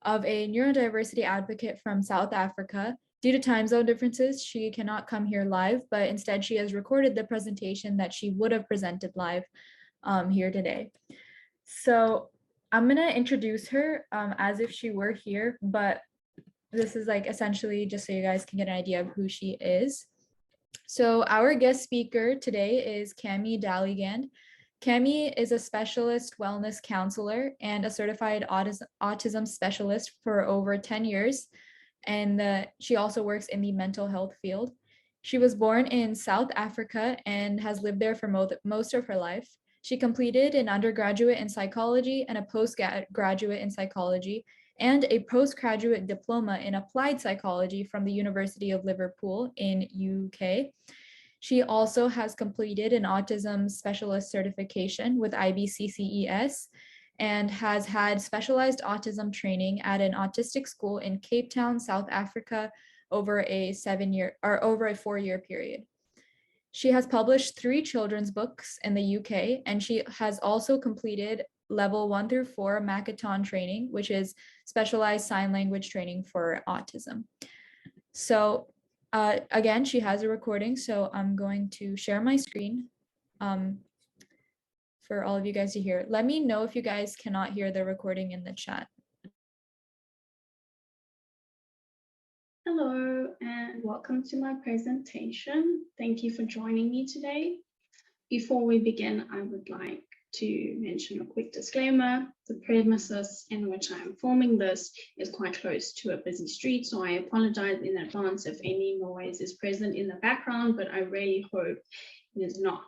of a neurodiversity advocate from South Africa. Due to time zone differences, she cannot come here live, but instead she has recorded the presentation that she would have presented live here today. So I'm gonna introduce her as if she were here, but this is like essentially just so you guys can get an idea of who she is. So our guest speaker today is Camille Daligand. Cami is a specialist wellness counselor and a certified autism specialist for over 10 years. And she also works in the mental health field. She was born in South Africa and has lived there for most of her life. She completed an undergraduate in psychology and a postgraduate in psychology and a postgraduate diploma in applied psychology from the University of Liverpool in UK. She also has completed an autism specialist certification with IBCCES and has had specialized autism training at an autistic school in Cape Town, South Africa over a 4-year period. She has published 3 children's books in the UK, and she has also completed level 1 through 4 Makaton training, which is specialized sign language training for autism. So again, she has a recording, so I'm going to share my screen for all of you guys to hear. Let me know if you guys cannot hear the recording in the chat. Hello and welcome to my presentation. Thank you for joining me today. Before we begin, I would like to mention a quick disclaimer. The premises in which I am filming this is quite close to a busy street, so I apologize in advance if any noise is present in the background, but I really hope it is not.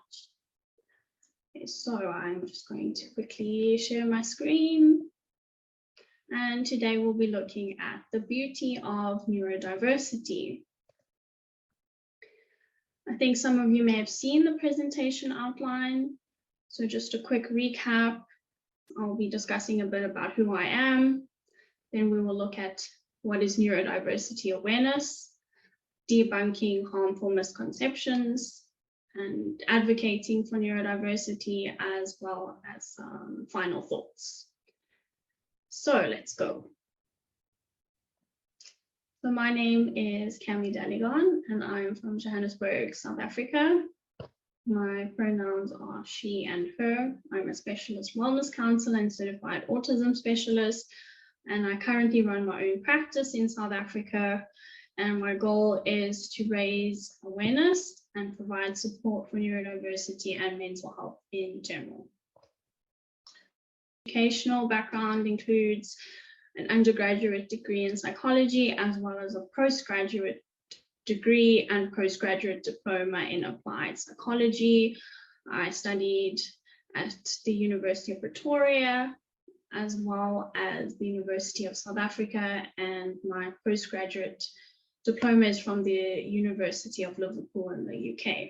Okay, so I'm just going to quickly share my screen. And today we'll be looking at the beauty of neurodiversity. I think some of you may have seen the presentation outline. So just a quick recap, I'll be discussing a bit about who I am. Then we will look at what is neurodiversity awareness, debunking harmful misconceptions, and advocating for neurodiversity, as well as final thoughts. So let's go. So my name is Camille Daligand, and I'm from Johannesburg, South Africa. My pronouns are she and her. I'm a specialist wellness counselor and certified autism specialist, and I currently run my own practice in South Africa. And my goal is to raise awareness and provide support for neurodiversity and mental health in general. Educational background includes an undergraduate degree in psychology, as well as a postgraduate degree and postgraduate diploma in applied psychology. I studied at the University of Pretoria, as well as the University of South Africa, and my postgraduate diploma is from the University of Liverpool in the UK.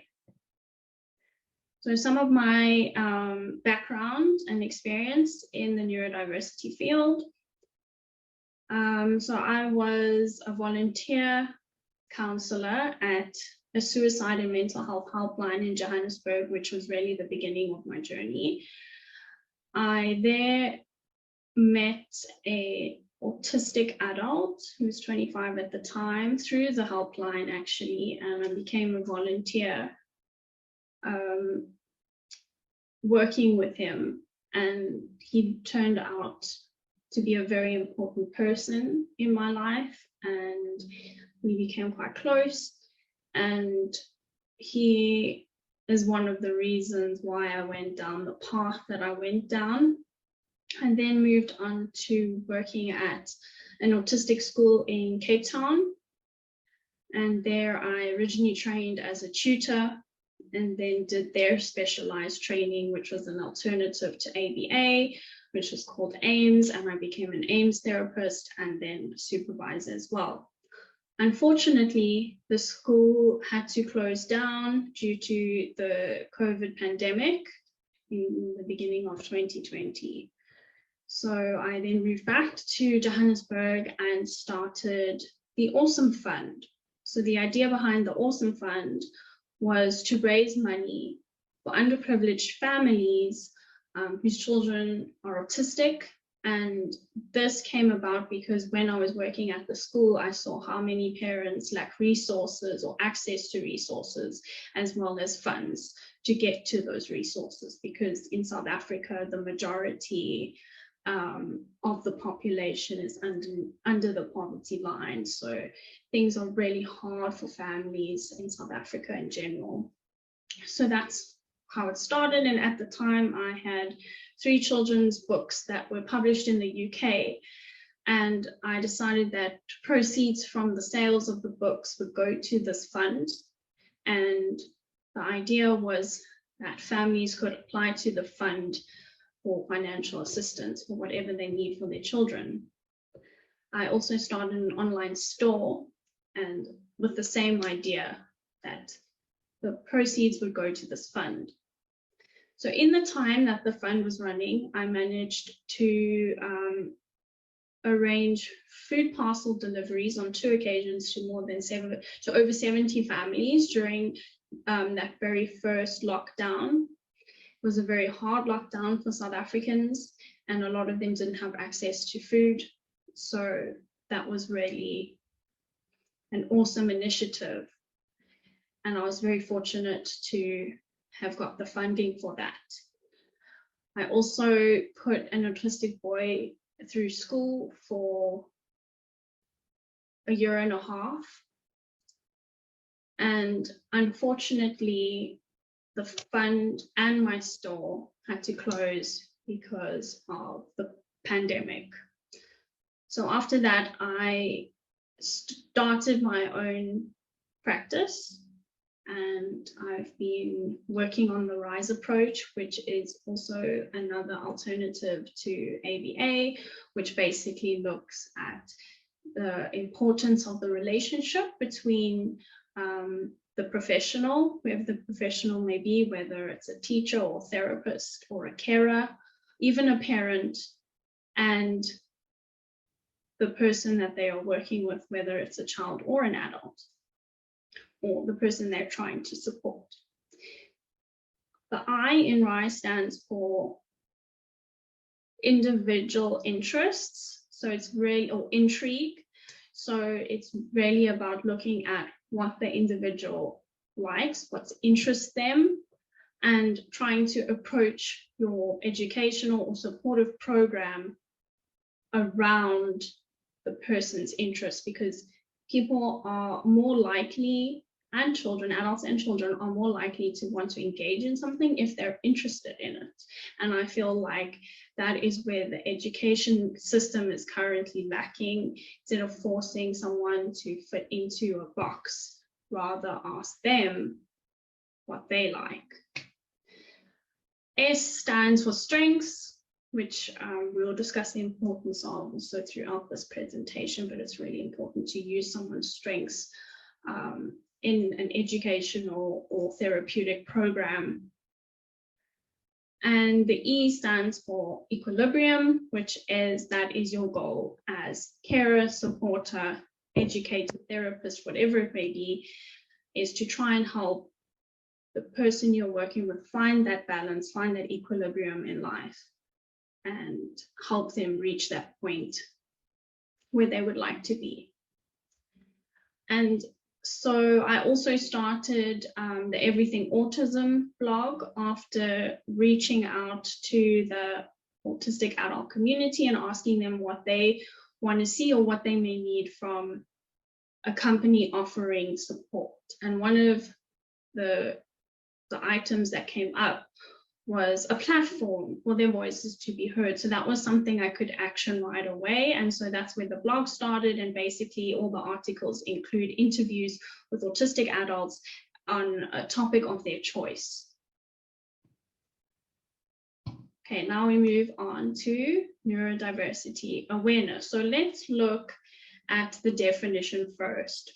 So some of my background and experience in the neurodiversity field. So I was a volunteer counselor at a suicide and mental health helpline in Johannesburg, which was really the beginning of my journey. I there met an autistic adult who was 25 at the time through the helpline, actually, and I became a volunteer working with him, and he turned out to be a very important person in my life, and we became quite close, and he is one of the reasons why I went down the path that I went down. I then moved on to working at an autistic school in Cape Town, and there I originally trained as a tutor and then did their specialized training, which was an alternative to ABA, which was called AIMS, and I became an AIMS therapist and then supervisor as well. Unfortunately, the school had to close down due to the COVID pandemic in the beginning of 2020. So I then moved back to Johannesburg and started the Awesome Fund. So the idea behind the Awesome Fund was to raise money for underprivileged families whose children are autistic And this came about because when I was working at the school, I saw how many parents lack resources or access to resources, as well as funds to get to those resources. Because in South Africa, the majority of the population is under the poverty line. So things are really hard for families in South Africa in general. So that's how it started. And at the time, I had 3 children's books that were published in the UK. And I decided that proceeds from the sales of the books would go to this fund. And the idea was that families could apply to the fund for financial assistance for whatever they need for their children. I also started an online store, and with the same idea that the proceeds would go to this fund. So in the time that the fund was running, I managed to arrange food parcel deliveries on 2 occasions to over 70 families during that very first lockdown. It was a very hard lockdown for South Africans, and a lot of them didn't have access to food. So that was really an awesome initiative. And I was very fortunate to have got the funding for that. I also put an autistic boy through school for a year and a half. And unfortunately, the fund and my store had to close because of the pandemic. So after that, I started my own practice, and I've been working on the RISE approach, which is also another alternative to ABA, which basically looks at the importance of the relationship between the professional, whoever the professional may be, whether it's a teacher or therapist or a carer, even a parent, and the person that they are working with, whether it's a child or an adult, or the person they're trying to support. The I in RISE stands for individual interests. So it's really, or intrigue. So it's really about looking at what the individual likes, what interests them, and trying to approach your educational or supportive program around the person's interests, because people are more likely, and children, adults and children are more likely to want to engage in something if they're interested in it. And I feel like that is where the education system is currently lacking. Instead of forcing someone to fit into a box, rather ask them what they like. S stands for strengths, which we'll discuss the importance of also throughout this presentation, but it's really important to use someone's strengths in an educational or therapeutic program. And the E stands for equilibrium, which is that is your goal as carer, supporter, educator, therapist, whatever it may be, is to try and help the person you're working with find that balance, find that equilibrium in life, and help them reach that point where they would like to be. And so I also started the Everything Autism blog after reaching out to the autistic adult community and asking them what they want to see or what they may need from a company offering support. And one of the items that came up was a platform for their voices to be heard. So that was something I could action right away. And so that's where the blog started. And basically all the articles include interviews with autistic adults on a topic of their choice. Okay, now we move on to neurodiversity awareness. So let's look at the definition first.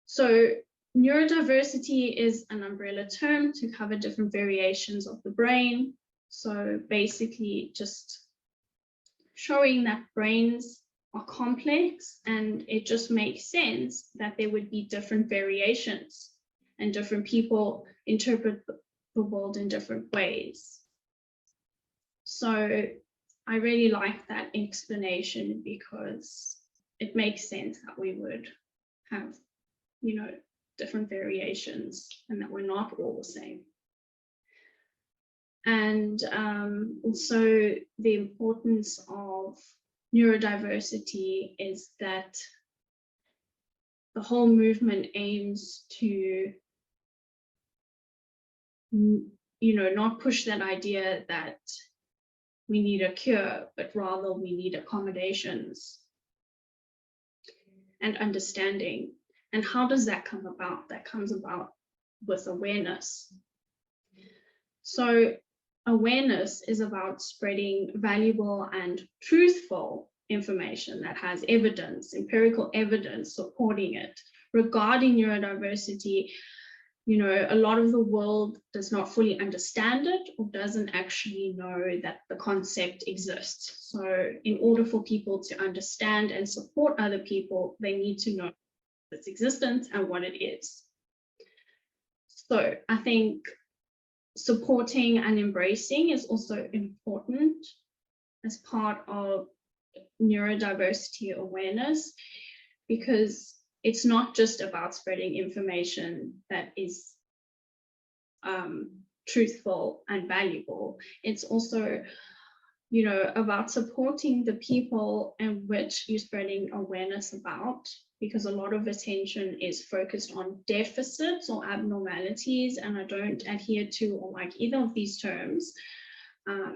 So neurodiversity is an umbrella term to cover different variations of the brain. So basically just showing that brains are complex, and it just makes sense that there would be different variations and different people interpret the world in different ways. So I really like that explanation because it makes sense that we would have, different variations and that we're not all the same. And also the importance of neurodiversity is that the whole movement aims to, not push that idea that we need a cure, but rather we need accommodations and understanding. And how does that come about? That comes about with awareness. So awareness is about spreading valuable and truthful information that has evidence, empirical evidence supporting it. Regarding neurodiversity, a lot of the world does not fully understand it or doesn't actually know that the concept exists. So in order for people to understand and support other people, they need to know its existence and what it is. So I think supporting and embracing is also important as part of neurodiversity awareness, because it's not just about spreading information that is truthful and valuable. It's also, about supporting the people in which you're spreading awareness about, because a lot of attention is focused on deficits or abnormalities, and I don't adhere to or like either of these terms.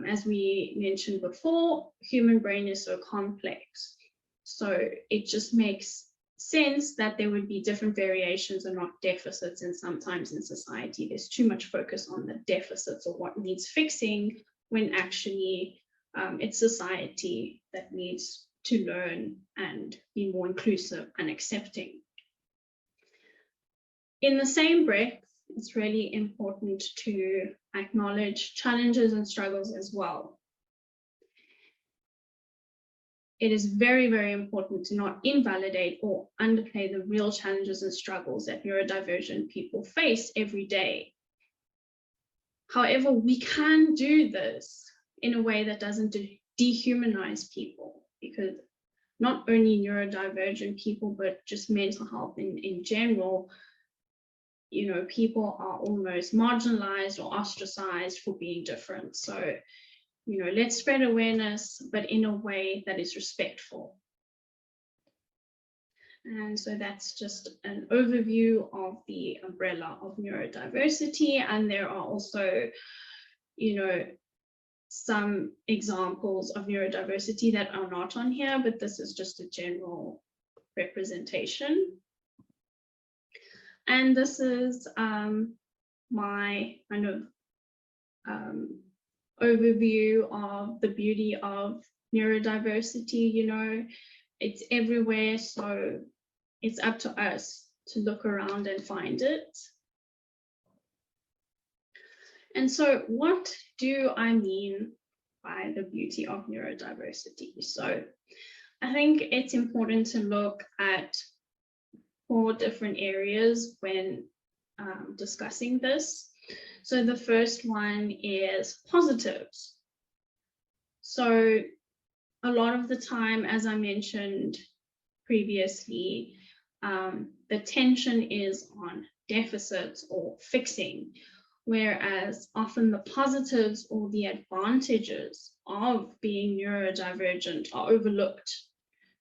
As we mentioned before, human brain is so complex. So it just makes sense that there would be different variations and not deficits, and sometimes in society there's too much focus on the deficits or what needs fixing, when actually it's society that needs to learn and be more inclusive and accepting. In the same breath, it's really important to acknowledge challenges and struggles as well. It is very, very important to not invalidate or underplay the real challenges and struggles that neurodivergent people face every day. However, we can do this in a way that doesn't dehumanize people, because not only neurodivergent people, but just mental health in general, people are almost marginalized or ostracized for being different. So, let's spread awareness, but in a way that is respectful. And so that's just an overview of the umbrella of neurodiversity. And there are also, some examples of neurodiversity that are not on here, but this is just a general representation. And this is my kind of overview of the beauty of neurodiversity. It's everywhere, so it's up to us to look around and find it. And so what do I mean by the beauty of neurodiversity? So I think it's important to look at 4 different areas when discussing this. So the first one is positives. So a lot of the time, as I mentioned previously, the tension is on deficits or fixing, whereas often the positives or the advantages of being neurodivergent are overlooked.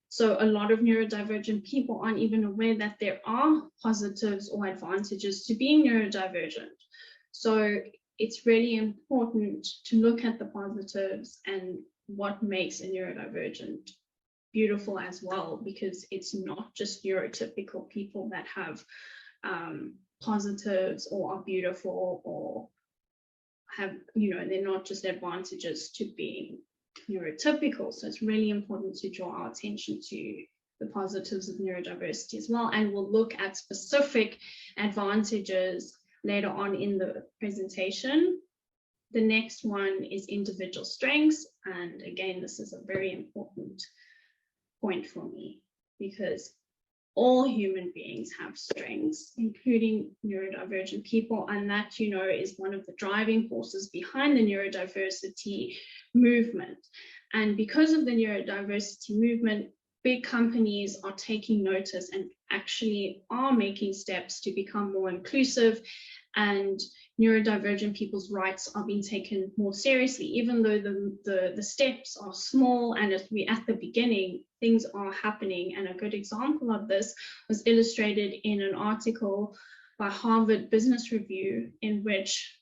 So a lot of neurodivergent people aren't even aware that there are positives or advantages to being neurodivergent. So it's really important to look at the positives and what makes a neurodivergent beautiful as well, because it's not just neurotypical people that have positives or are beautiful or have, they're not just advantages to being neurotypical. So it's really important to draw our attention to the positives of neurodiversity as well. And we'll look at specific advantages later on in the presentation. The next one is individual strengths. And again, this is a very important point for me, because all human beings have strengths, including neurodivergent people, and that, is one of the driving forces behind the neurodiversity movement. And because of the neurodiversity movement, big companies are taking notice and actually are making steps to become more inclusive, and neurodivergent people's rights are being taken more seriously. Even though the steps are small and as we're at the beginning, things are happening. And a good example of this was illustrated in an article by Harvard Business Review, in which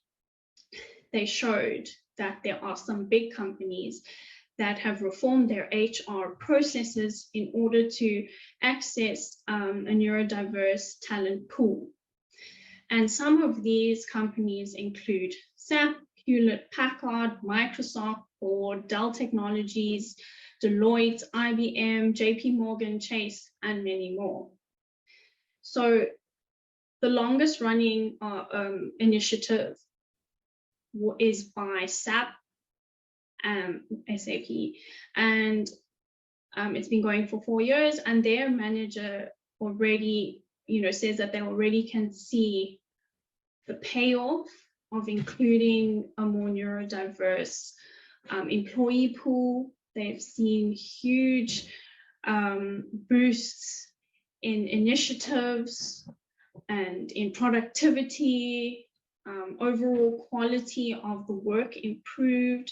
they showed that there are some big companies that have reformed their HR processes in order to access a neurodiverse talent pool. And some of these companies include SAP, Hewlett-Packard, Microsoft, Ford, Dell Technologies, Deloitte, IBM, JP Morgan Chase, and many more. So the longest running initiative is by SAP, SAP, and it's been going for 4 years, and their manager already, says that they already can see the payoff of including a more neurodiverse employee pool. They've seen huge boosts in initiatives and in productivity, overall quality of the work improved,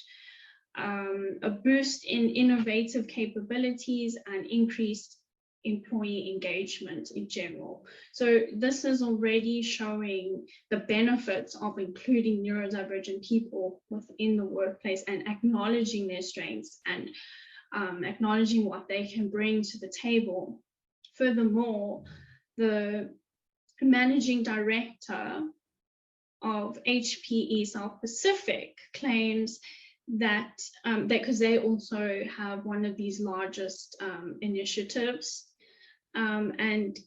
a boost in innovative capabilities, and increased employee engagement in general. So this is already showing the benefits of including neurodivergent people within the workplace and acknowledging their strengths and acknowledging what they can bring to the table. Furthermore, the managing director of HPE South Pacific claims that because they also have one of these largest initiatives, and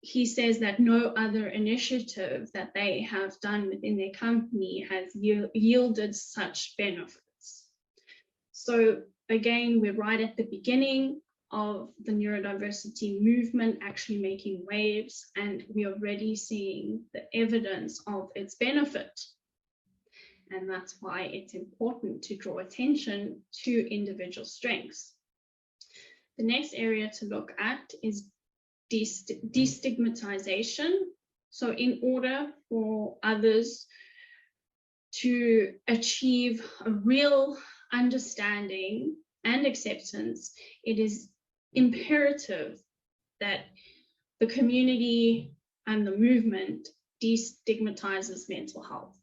he says that no other initiative that they have done within their company has yielded such benefits. So again, we're right at the beginning of the neurodiversity movement actually making waves, and we're already seeing the evidence of its benefit. And that's why it's important to draw attention to individual strengths. The next area to look at is destigmatization. So in order for others to achieve a real understanding and acceptance, it is imperative that the community and the movement destigmatizes mental health.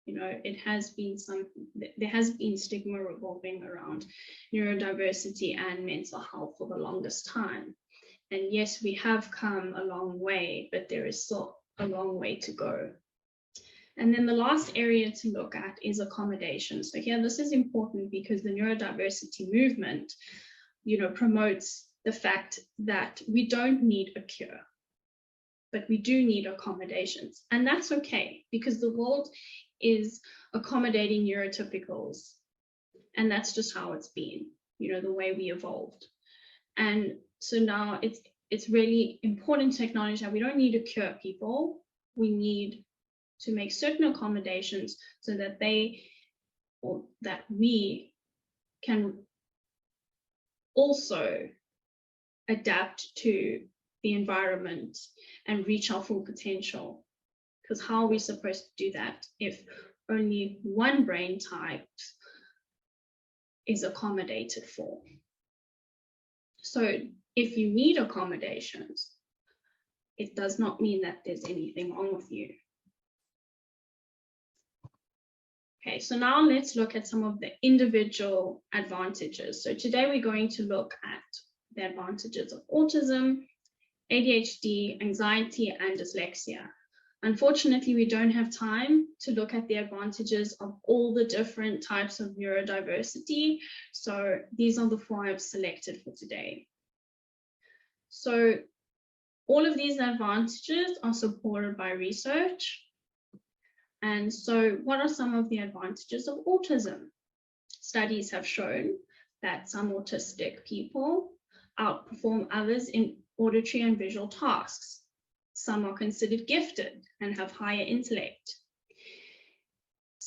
There has been stigma revolving around neurodiversity and mental health for the longest time. And yes, we have come a long way, but there is still a long way to go. And then the last area to look at is accommodation. So here, this is important because the neurodiversity movement, promotes the fact that we don't need a cure, but we do need accommodations. And that's okay, because the world is accommodating neurotypicals. And that's just how it's been, the way we evolved. And so now it's really important to acknowledge that we don't need to cure people. We need to make certain accommodations so that we can also adapt to the environment and reach our full potential. Because how are we supposed to do that if only one brain type is accommodated for? So if you need accommodations, it does not mean that there's anything wrong with you. Okay, so now let's look at some of the individual advantages. So today we're going to look at the advantages of autism, ADHD, anxiety, and dyslexia. Unfortunately, we don't have time to look at the advantages of all the different types of neurodiversity. So these are the 4 I've selected for today. So all of these advantages are supported by research. And so what are some of the advantages of autism? Studies have shown that some autistic people outperform others in auditory and visual tasks. Some are considered gifted and have higher intellect.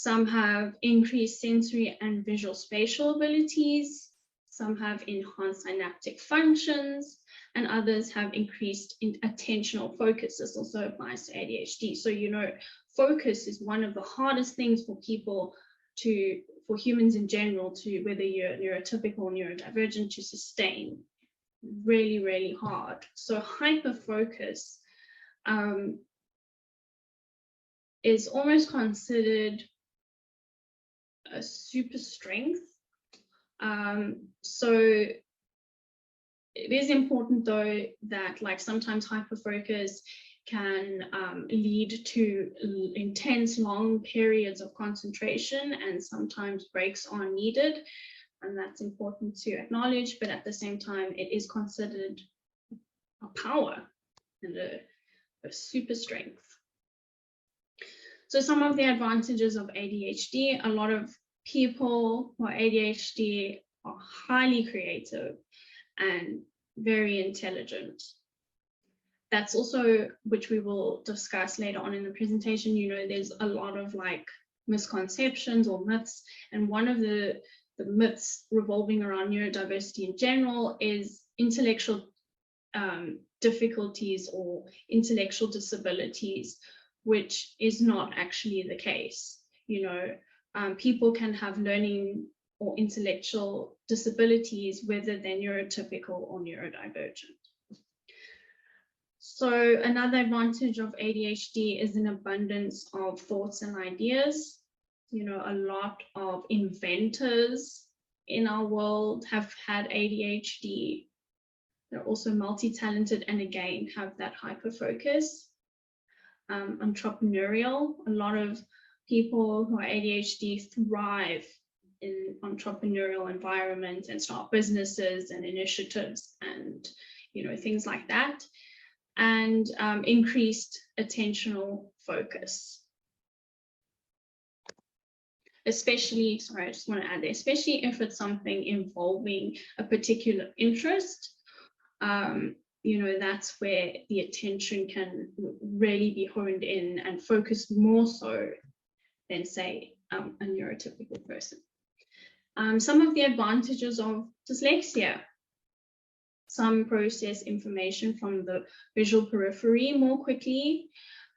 Some have increased sensory and visual spatial abilities. Some have enhanced synaptic functions, and others have increased in attentional focus. This also applies to ADHD. So, you know, focus is one of the hardest things for people for humans in general, to whether you're neurotypical or neurodivergent, to sustain. Really, really hard. So hyperfocus is almost considered a super strength. So it is important though that like sometimes hyperfocus can lead to intense long periods of concentration, and sometimes breaks are needed, and that's important to acknowledge, but at the same time it is considered a power and a super strength. So some of the advantages of ADHD: a lot of people who are ADHD are highly creative and very intelligent. That's also, which we will discuss later on in the presentation, you know, there's a lot of like misconceptions or myths, and one of the myths revolving around neurodiversity in general is intellectual difficulties or intellectual disabilities, which is not actually the case. You know, people can have learning or intellectual disabilities whether they're neurotypical or neurodivergent. So another advantage of ADHD is an abundance of thoughts and ideas. You know, a lot of inventors in our world have had ADHD. They're also multi-talented and again have that hyperfocus. Entrepreneurial, a lot of people who are ADHD thrive in entrepreneurial environments and start businesses and initiatives and, you know, things like that. And increased attentional focus. Especially, sorry, I just want to add there, especially if it's something involving a particular interest, you know, that's where the attention can really be honed in and focused more so than, say, a neurotypical person. Some of the advantages of dyslexia: some process information from the visual periphery more quickly.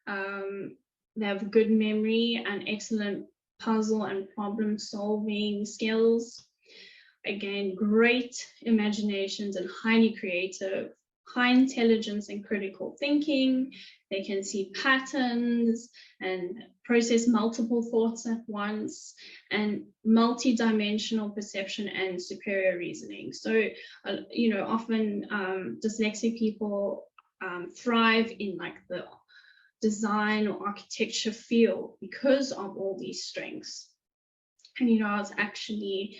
They have good memory and excellent puzzle and problem solving skills. Again, great imaginations and highly creative, high intelligence and critical thinking. They can see patterns and process multiple thoughts at once, and multi-dimensional perception and superior reasoning. So, you know, often dyslexic people thrive in like the design or architecture field because of all these strengths. And, you know, I was actually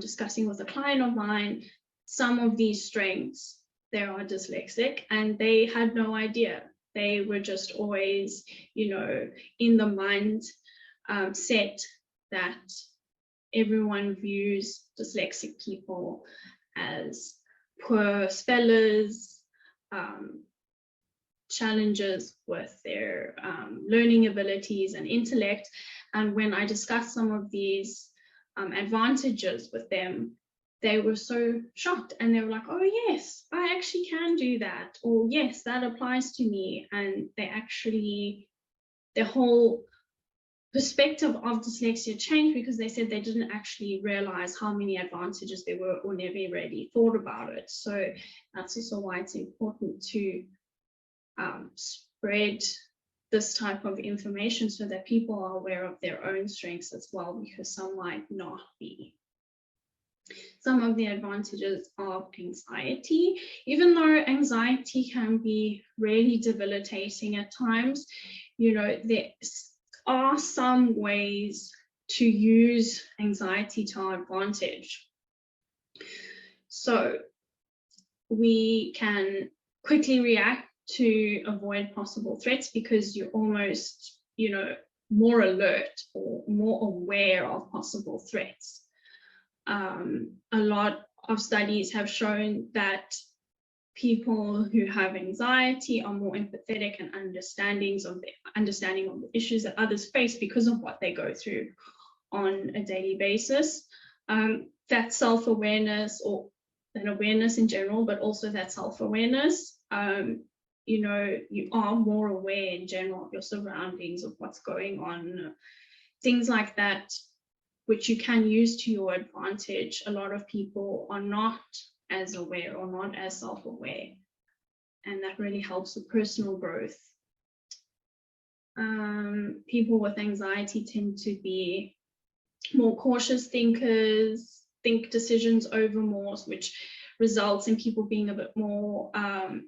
discussing with a client of mine some of these strengths. They are dyslexic and they had no idea. They were just always, you know, in the mind set that everyone views dyslexic people as poor spellers, challenges with their learning abilities and intellect. And when I discussed some of these advantages with them, they were so shocked and they were like, oh yes, I actually can do that, or yes, that applies to me. And they actually, their whole perspective of dyslexia changed because they said they didn't actually realize how many advantages there were or never really thought about it. So that's also why it's important to spread this type of information so that people are aware of their own strengths as well, because some might not be. Some of the advantages of anxiety: even though anxiety can be really debilitating at times, you know, there are some ways to use anxiety to our advantage. So we can quickly react to avoid possible threats because you're almost, you know, more alert or more aware of possible threats. A lot of studies have shown that people who have anxiety are more empathetic and understanding of the issues that others face because of what they go through on a daily basis. That self-awareness, or an awareness in general, but also that self-awareness, you know, you are more aware in general of your surroundings, of what's going on, things like that, which you can use to your advantage. A lot of people are not as aware or not as self-aware, and that really helps with personal growth. People with anxiety tend to be more cautious thinkers, think decisions over more, which results in people being a bit more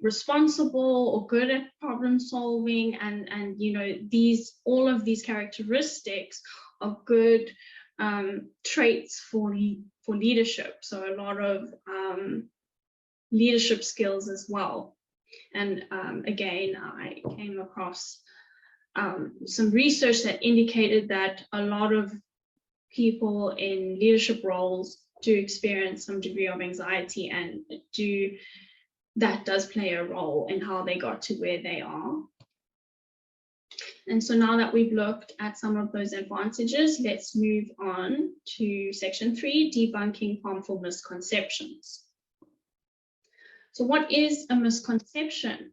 responsible or good at problem solving, and you know, all of these characteristics are good traits for leadership. So a lot of leadership skills as well. And again, I came across some research that indicated that a lot of people in leadership roles do experience some degree of anxiety, and that does play a role in how they got to where they are. And so now that we've looked at some of those advantages, let's move on to section 3, debunking harmful misconceptions. So what is a misconception?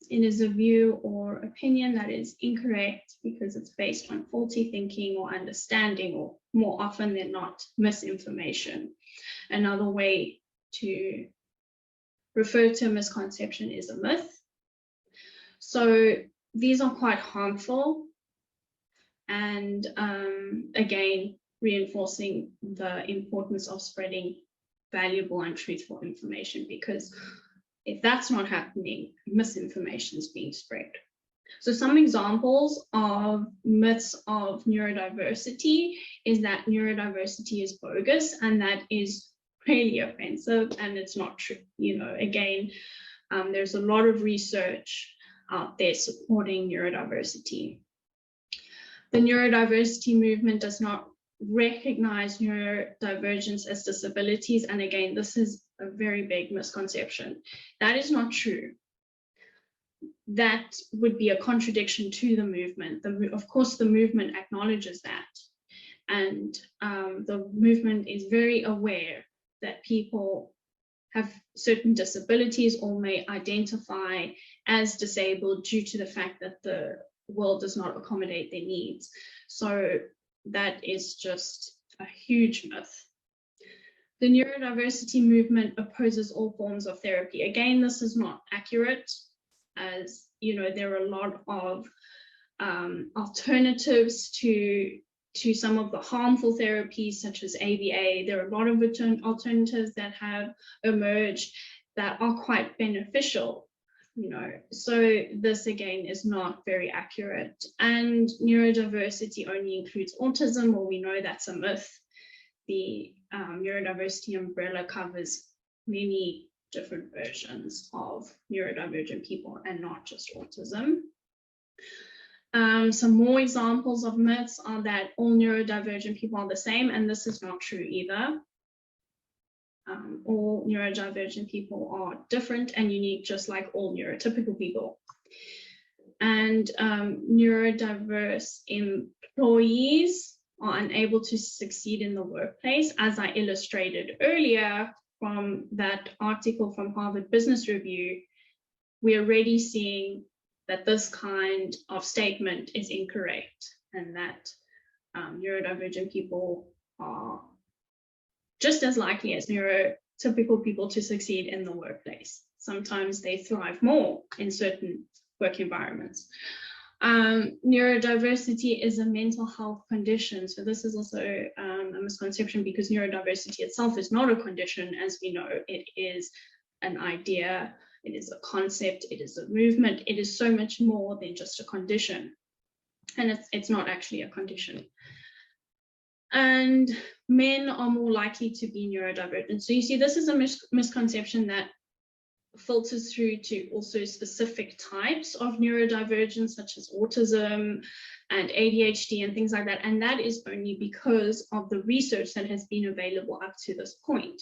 It is a view or opinion that is incorrect because it's based on faulty thinking or understanding, or more often than not, misinformation. Another way to refer to a misconception is a myth. So these are quite harmful, and again, reinforcing the importance of spreading valuable and truthful information, because if that's not happening, misinformation is being spread. So some examples of myths of neurodiversity is that neurodiversity is bogus, and that is really offensive, and it's not true. You know, again, there's a lot of research out there supporting neurodiversity. The neurodiversity movement does not recognize neurodivergence as disabilities, and again, this is a very big misconception. That is not true. That would be a contradiction to the movement. Of course, the movement acknowledges that, and the movement is very aware that people have certain disabilities or may identify as disabled due to the fact that the world does not accommodate their needs. So that is just a huge myth. The neurodiversity movement opposes all forms of therapy. Again, this is not accurate, as you know, there are a lot of alternatives to some of the harmful therapies, such as ABA. There are a lot of alternatives that have emerged that are quite beneficial, you know. So this again is not very accurate. And neurodiversity only includes autism. Well, we know that's a myth. The neurodiversity umbrella covers many different versions of neurodivergent people and not just autism. Some more examples of myths are that all neurodivergent people are the same, and this is not true either. All neurodivergent people are different and unique, just like all neurotypical people. And neurodiverse employees are unable to succeed in the workplace, as I illustrated earlier from that article from Harvard Business Review. We're already seeing that this kind of statement is incorrect, and that neurodivergent people are just as likely as neurotypical people to succeed in the workplace. Sometimes they thrive more in certain work environments. Neurodiversity is a mental health condition. So this is also a misconception, because neurodiversity itself is not a condition. As we know, it is an idea, it is a concept, it is a movement, it is so much more than just a condition. And it's not actually a condition. And men are more likely to be neurodivergent. So you see, this is a misconception that filters through to also specific types of neurodivergence, such as autism and ADHD and things like that. And that is only because of the research that has been available up to this point.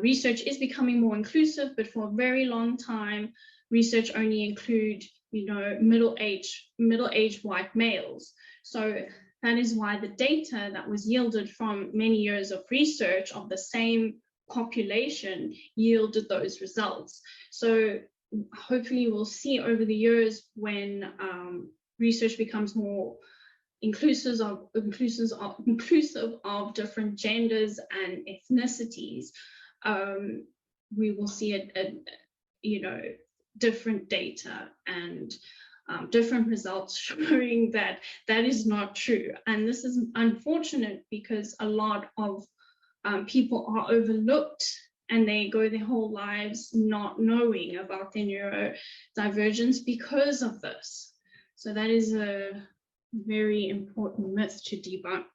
research is becoming more inclusive, but for a very long time, research only include, middle-aged white males. So that is why the data that was yielded from many years of research of the same population yielded those results. So hopefully we'll see over the years when research becomes more inclusive of different genders and ethnicities, we will see different data and different results showing that that is not true. And this is unfortunate because a lot of people are overlooked and they go their whole lives not knowing about their neurodivergence because of this. So that is a very important myth to debunk.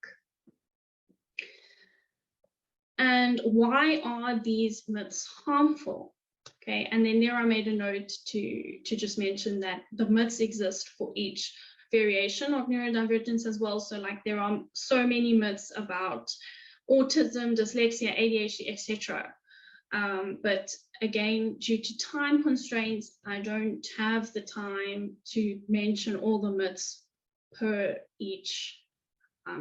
And why are these myths harmful? Okay, and then there I made a note to just mention that the myths exist for each variation of neurodivergence as well. So like there are so many myths about autism, dyslexia, ADHD, etc. But again, due to time constraints, I don't have the time to mention all the myths per each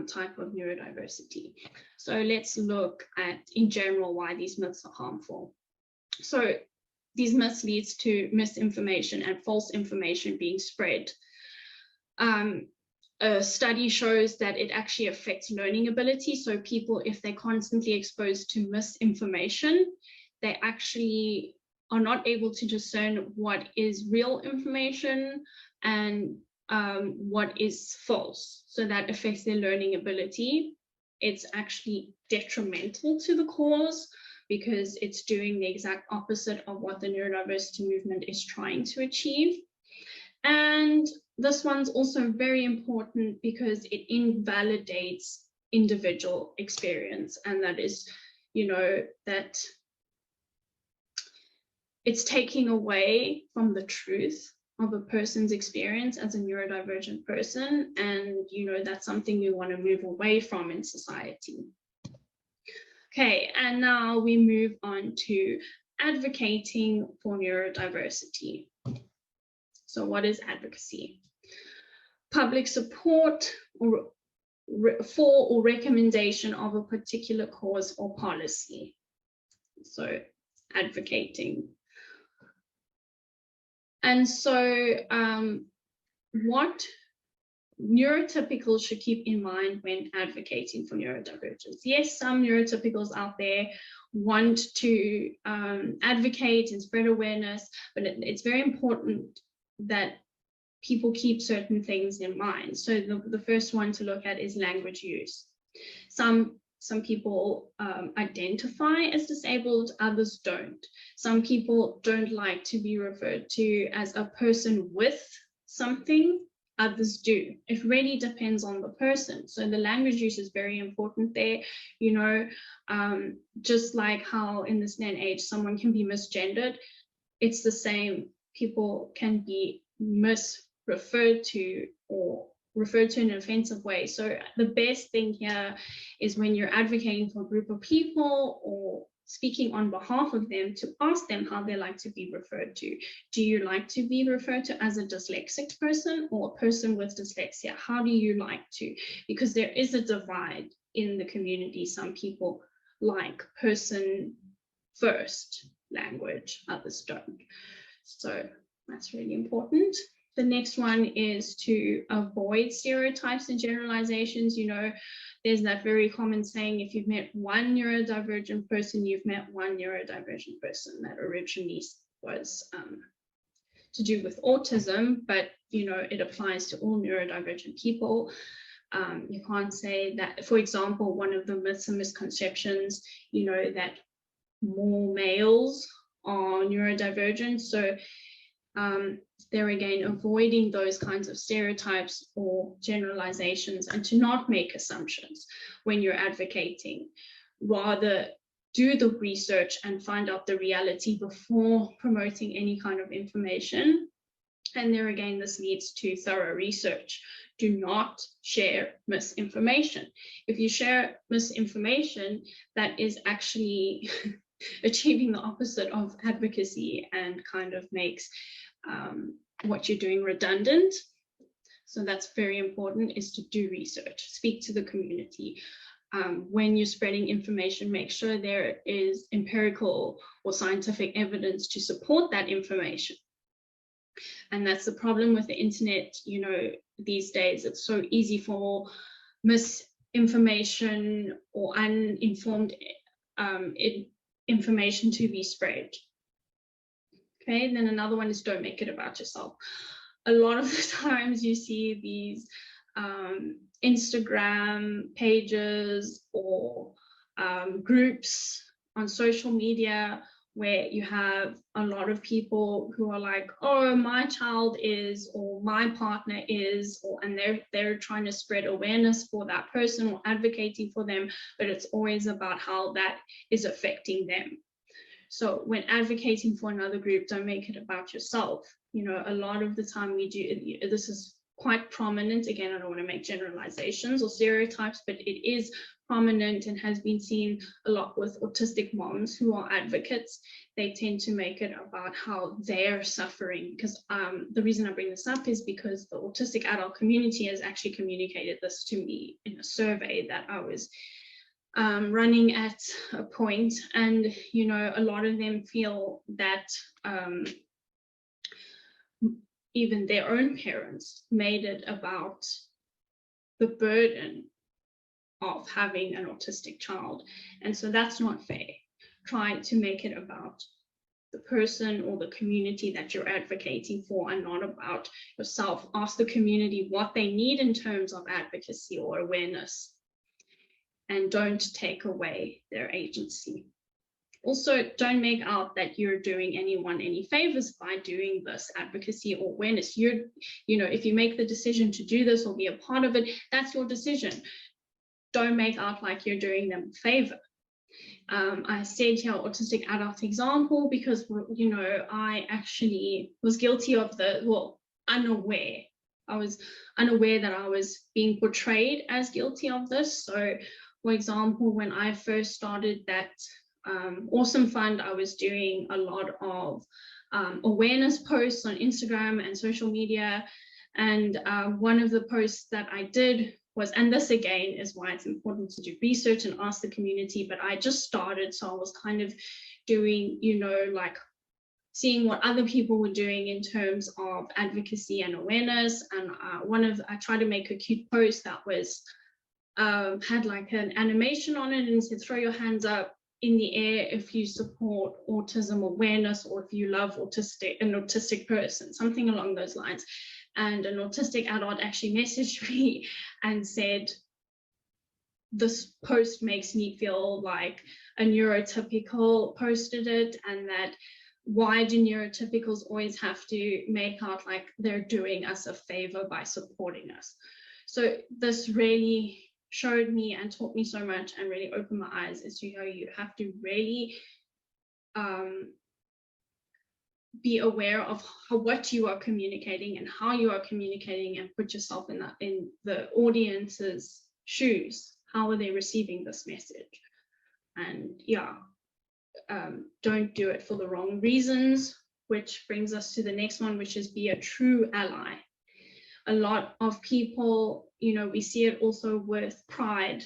type of neurodiversity. So let's look at, in general, why these myths are harmful. So these myths lead to misinformation and false information being spread. A study shows that it actually affects learning ability. So people, if they're constantly exposed to misinformation, they actually are not able to discern what is real information and what is false. So that affects their learning ability. It's actually detrimental to the cause because it's doing the exact opposite of what the neurodiversity movement is trying to achieve. And this one's also very important because it invalidates individual experience, and that is, that it's taking away from the truth of a person's experience as a neurodivergent person, and that's something we want to move away from in society. Okay, and now we move on to advocating for neurodiversity. So what is advocacy? Public support for or recommendation of a particular cause or policy. So advocating. And so what neurotypicals should keep in mind when advocating for neurodivergence? Yes, some neurotypicals out there want to advocate and spread awareness, but it's very important that people keep certain things in mind. So the first one to look at is language use. Some people identify as disabled, others don't. Some people don't like to be referred to as a person with something, others do. It really depends on the person. So the language use is very important there. Just like how in this day and age, someone can be misgendered, it's the same. People can be misreferred to or referred to in an offensive way. So the best thing here is when you're advocating for a group of people or speaking on behalf of them, to ask them how they like to be referred to. Do you like to be referred to as a dyslexic person or a person with dyslexia? How do you like to? Because there is a divide in the community. Some people like person first language, others don't. So that's really important. The next one is to avoid stereotypes and generalizations. There's that very common saying, if you've met one neurodivergent person, you've met one neurodivergent person. That originally was to do with autism, but it applies to all neurodivergent people. You can't say that, for example, one of the myths and misconceptions, that more males are neurodivergent. So there again, avoiding those kinds of stereotypes or generalizations, and to not make assumptions when you're advocating. Rather, do the research and find out the reality before promoting any kind of information. And there again, this leads to thorough research. Do not share misinformation. If you share misinformation that is actually achieving the opposite of advocacy and kind of makes what you're doing redundant. So that's very important, is to do research, speak to the community. When you're spreading information, make sure there is empirical or scientific evidence to support that information. And that's the problem with the internet, you know, these days. It's so easy for misinformation or uninformed information to be spread. Okay, and then another one is don't make it about yourself. A lot of the times you see these Instagram pages or groups on social media where you have a lot of people who are like, oh, my child is, or my partner is, and they're trying to spread awareness for that person or advocating for them, but it's always about how that is affecting them. So when advocating for another group, don't make it about yourself. You know, a lot of the time we do, this is quite prominent. Again, I don't want to make generalizations or stereotypes, but it is prominent and has been seen a lot with autistic moms who are advocates. They tend to make it about how they're suffering, because the reason I bring this up is because the autistic adult community has actually communicated this to me in a survey that I was running at a point, and you know, a lot of them feel that even their own parents made it about the burden of having an autistic child, and so that's not fair. Try to make it about the person or the community that you're advocating for and not about yourself. Ask the community what they need in terms of advocacy or awareness, and don't take away their agency. Also, don't make out that you're doing anyone any favors by doing this advocacy or awareness. You know, if you make the decision to do this or be a part of it, that's your decision. Don't make out like you're doing them a favor. I said here autistic adult example because, you know, I actually was guilty of unaware. I was unaware that I was being portrayed as guilty of this. So, for example, when I first started that Awesome Fund, I was doing a lot of awareness posts on Instagram and social media. And one of the posts that I did was, and this again is why it's important to do research and ask the community, but I just started, so I was kind of doing, you know, like seeing what other people were doing in terms of advocacy and awareness. And I tried to make a cute post that was had like an animation on it and said, throw your hands up in the air if you support autism awareness, or if you love an autistic person, something along those lines. And an autistic adult actually messaged me and said, this post makes me feel like a neurotypical posted it, and that why do neurotypicals always have to make out like they're doing us a favor by supporting us? So this really showed me and taught me so much and really opened my eyes as to how you have to really be aware of what you are communicating and how you are communicating, and put yourself in the audience's shoes. How are they receiving this message? And yeah, don't do it for the wrong reasons, which brings us to the next one, which is be a true ally. A lot of people, you know, we see it also with pride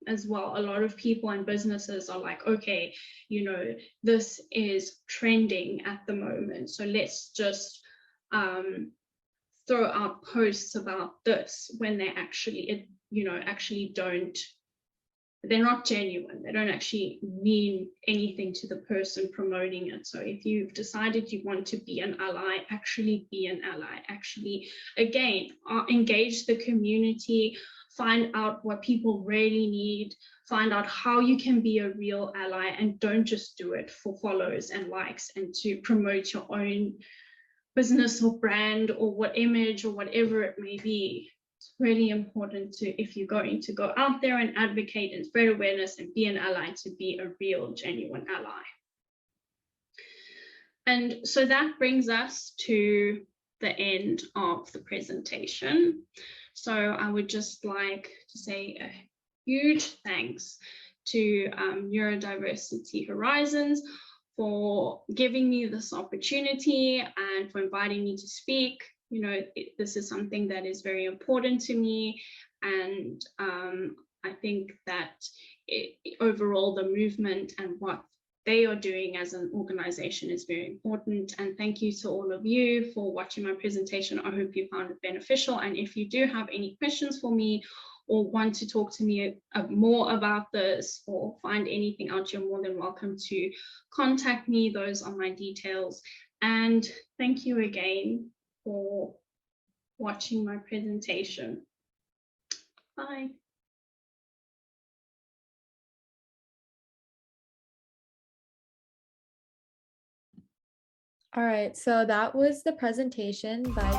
as well. A lot of people and businesses are like, okay, you know, this is trending at the moment, so let's just throw out posts about this, when they actually, they're not genuine. They don't actually mean anything to the person promoting it. So if you've decided you want to be an ally, actually be an ally. Actually, again, engage the community, find out what people really need, find out how you can be a real ally, and don't just do it for follows and likes and to promote your own business or brand or what image or whatever it may be. It's really important to, if you're going to go out there and advocate and spread awareness and be an ally, to be a real, genuine ally. And so that brings us to the end of the presentation. So I would just like to say a huge thanks to Neurodiversity Horizons for giving me this opportunity and for inviting me to speak. You know, this is something that is very important to me, and I think that overall the movement and what they are doing as an organization is very important. And thank you to all of you for watching my presentation. I hope you found it beneficial. And if you do have any questions for me or want to talk to me more about this or find anything out, you're more than welcome to contact me. Those are my details. And thank you again for watching my presentation. Bye. All right, so that was the presentation by